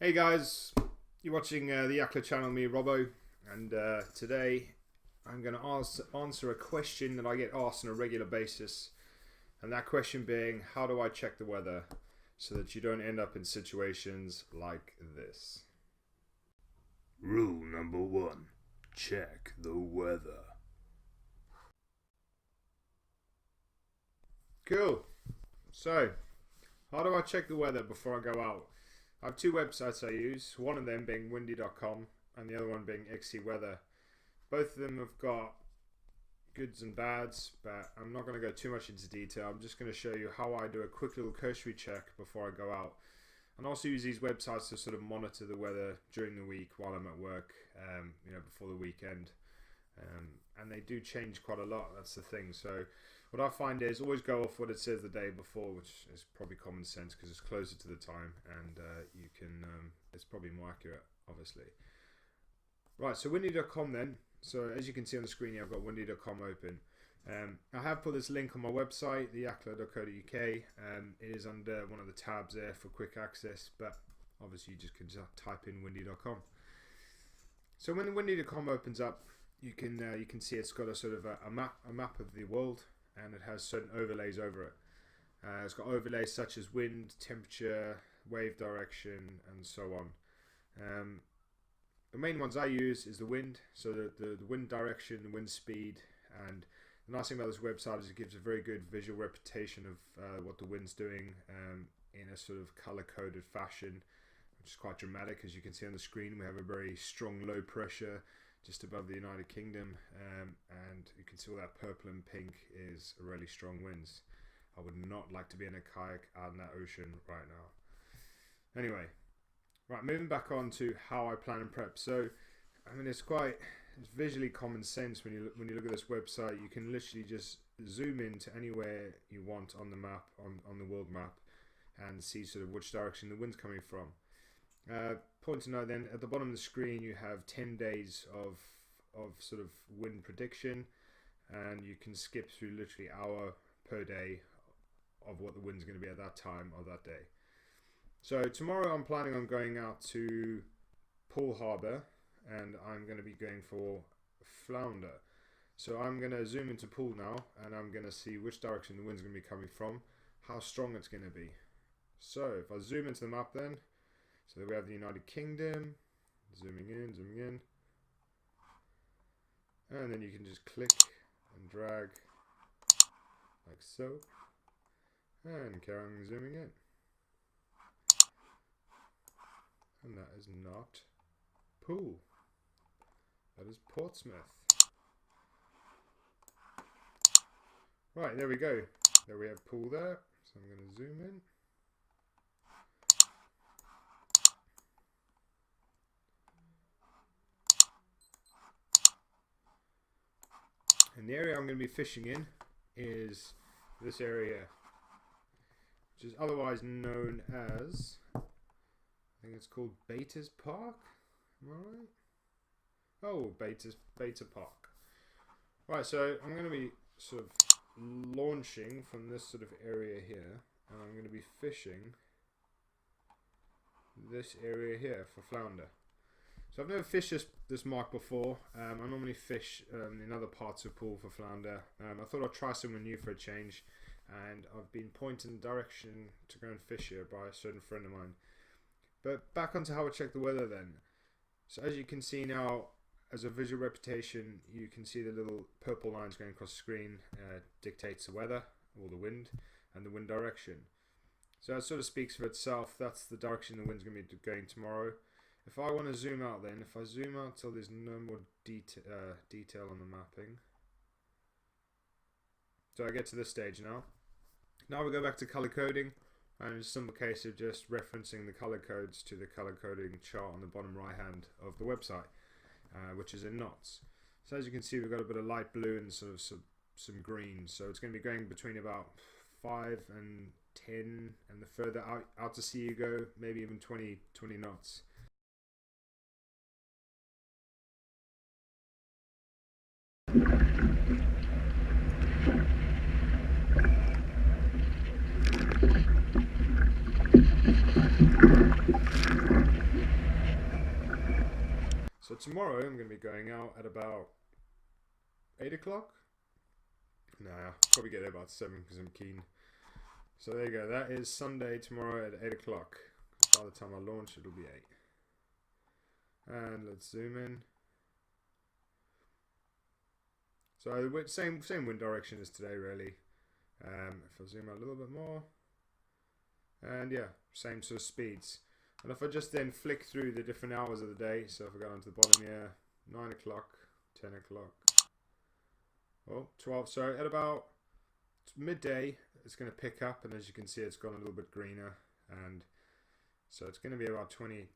Hey guys, you're watching the Yakler channel, me Robbo, and today I'm going to answer a question that I get asked on a regular basis, and that question being, how do I check the weather so that you don't end up in situations like this? Rule number 1. Check the weather. Cool. So, how do I check the weather before I go out? I have two websites I use, one of them being windy.com and the other one being XC Weather. Both of them have got goods and bads, but I'm not going to go too much into detail. I'm just going to show you how I do a quick little cursory check before I go out. And also use these websites to sort of monitor the weather during the week while I'm at work, before the weekend. And they do change quite a lot, that's the thing. So what I find is always go off what it says the day before, which is probably common sense because it's closer to the time and it's probably more accurate, obviously. Right, so windy.com then. So as you can see on the screen here, I've got windy.com open. I have put this link on my website, theyakler.co.uk. It is under one of the tabs there for quick access, but obviously you just can type in windy.com. So when the windy.com opens up, you can see it's got a sort of a map of the world, and it has certain overlays over it. It's got overlays such as wind, temperature, wave direction, and so on. The main ones I use is the wind, so the wind direction, the wind speed, and the nice thing about this website is it gives a very good visual representation of what the wind's doing in a sort of color-coded fashion, which is quite dramatic. As you can see on the screen, we have a very strong low pressure just above the United Kingdom, and you can see all that purple and pink is really strong winds. I would not like to be in a kayak out in that ocean right now. Anyway, right, moving back on to how I plan and prep. So, I mean, it's visually common sense when you look at this website. You can literally just zoom into anywhere you want on the map, on the world map, and see sort of which direction the wind's coming from. Point to note then, at the bottom of the screen you have 10 days of sort of wind prediction, and you can skip through literally hour per day of what the wind's going to be at that time of that day. So tomorrow I'm planning on going out to Poole Harbour, and I'm going to be going for flounder. So I'm going to zoom into Poole now, and I'm going to see which direction the wind's going to be coming from, how strong it's going to be. So if I zoom into the map then, so we have the United Kingdom, zooming in, and then you can just click and drag like so, and carry on zooming in. And that is not Poole, that is Portsmouth. Right, there we go. There we have Poole there, so I'm going to zoom in. And the area I'm going to be fishing in is this area, which is otherwise known as, I think it's called Bater's Park. Am I right? Oh, Bater Park. Right, so I'm going to be sort of launching from this sort of area here, and I'm going to be fishing this area here for flounder. So I've never fished this mark before. I normally fish in other parts of Poole for flounder. I thought I'd try somewhere new for a change, and I've been pointed in the direction to go and fish here by a certain friend of mine. But back onto how I check the weather then. So as you can see now, as a visual representation, you can see the little purple lines going across the screen dictates the weather, or the wind, and the wind direction. So that sort of speaks for itself. That's the direction the wind's going to be going tomorrow. If I want to zoom out then, if I zoom out till there's no more detail on the mapping. So I get to this stage now. Now we go back to color coding, and it's a simple case of just referencing the color codes to the color coding chart on the bottom right hand of the website, which is in knots. So as you can see, we've got a bit of light blue and sort of some green. So it's going to be going between about 5 and 10, and the further out to sea you go, maybe even 20 knots. tomorrow I'm going to be going out at about 8 o'clock. Nah, probably get there about 7 because I'm keen. So there you go. That is Sunday tomorrow at 8 o'clock. By the time I launch, it'll be 8. And let's zoom in. So the same wind direction as today, really. If I zoom out a little bit more, and yeah, same sort of speeds. And if I just then flick through the different hours of the day, so if I go down to the bottom here, 9 o'clock, 10 o'clock, oh, 12. So at about midday, it's going to pick up, and as you can see, it's gone a little bit greener, and so it's going to be about 20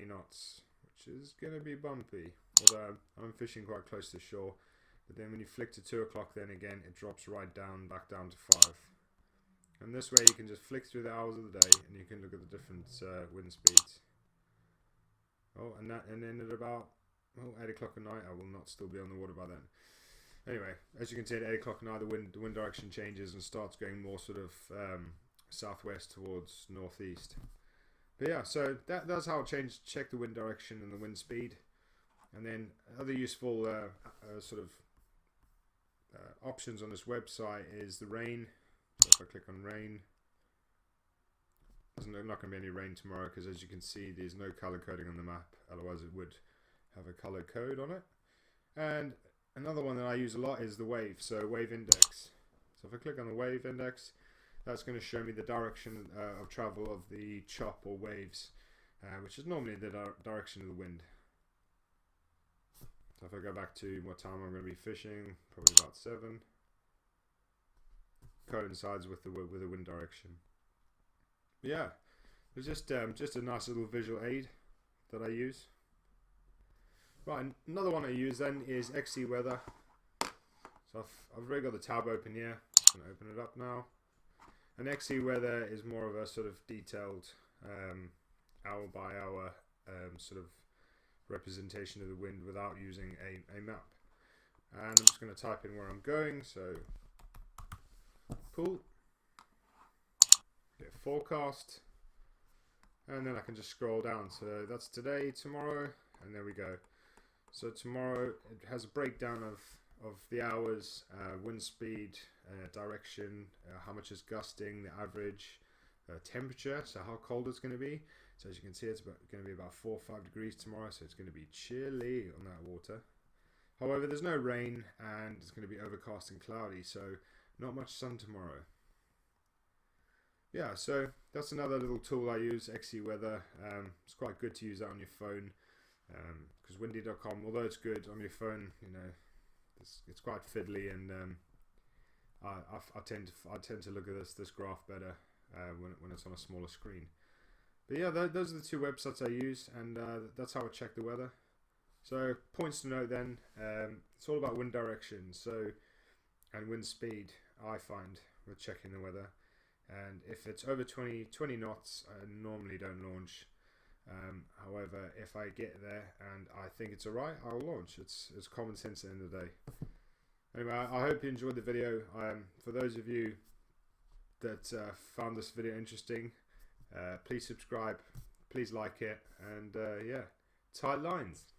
knots, which is going to be bumpy. Although I'm fishing quite close to shore. But then when you flick to 2 o'clock, then again it drops right down, back down to 5. And this way you can just flick through the hours of the day, and you can look at the different wind speeds. Oh, and then at about 8 o'clock at night, I will not still be on the water by then. Anyway, as you can see, at 8 o'clock at night, the wind direction changes and starts going more sort of southwest towards northeast. But yeah, so that's how I check the wind direction and the wind speed. And then other useful sort of options on this website is the rain. So if I click on rain, there's not going to be any rain tomorrow because, as you can see, there's no color coding on the map. Otherwise it would have a color code on it. And another one that I use a lot is the wave, so wave index. So if I click on the wave index, that's going to show me the direction of travel of the chop or waves, which is normally the direction of the wind. So if I go back to what time I'm going to be fishing, probably about 7, coincides with the wind direction. But yeah, it's just a nice little visual aid that I use. Right, another one I use then is XC Weather. So I've already got the tab open here. I'm going to open it up now. And XC Weather is more of a sort of detailed hour by hour sort of representation of the wind without using a map. And I'm just going to type in where I'm going, so pool, get forecast, and then I can just scroll down. So that's today, tomorrow, and there we go. So tomorrow it has a breakdown of the hours, wind speed, direction, how much is gusting, the average, temperature, so how cold it's going to be. So as you can see, it's going to be about 4 or 5 degrees tomorrow, so it's going to be chilly on that water. However, there's no rain, and it's going to be overcast and cloudy, so not much sun tomorrow. Yeah, so that's another little tool I use, XC Weather. It's quite good to use that on your phone, because windy.com, although it's good on your phone, you know, it's quite fiddly, and I tend to look at this graph better when it's on a smaller screen. But yeah, those are the two websites I use, and that's how I check the weather. So points to note then, it's all about wind direction, and wind speed, I find, with checking the weather. And if it's over 20 knots, I normally don't launch. However, if I get there and I think it's alright, I'll launch. It's common sense at the end of the day. Anyway, I hope you enjoyed the video. For those of you that found this video interesting, please subscribe, please like it, and yeah, tight lines.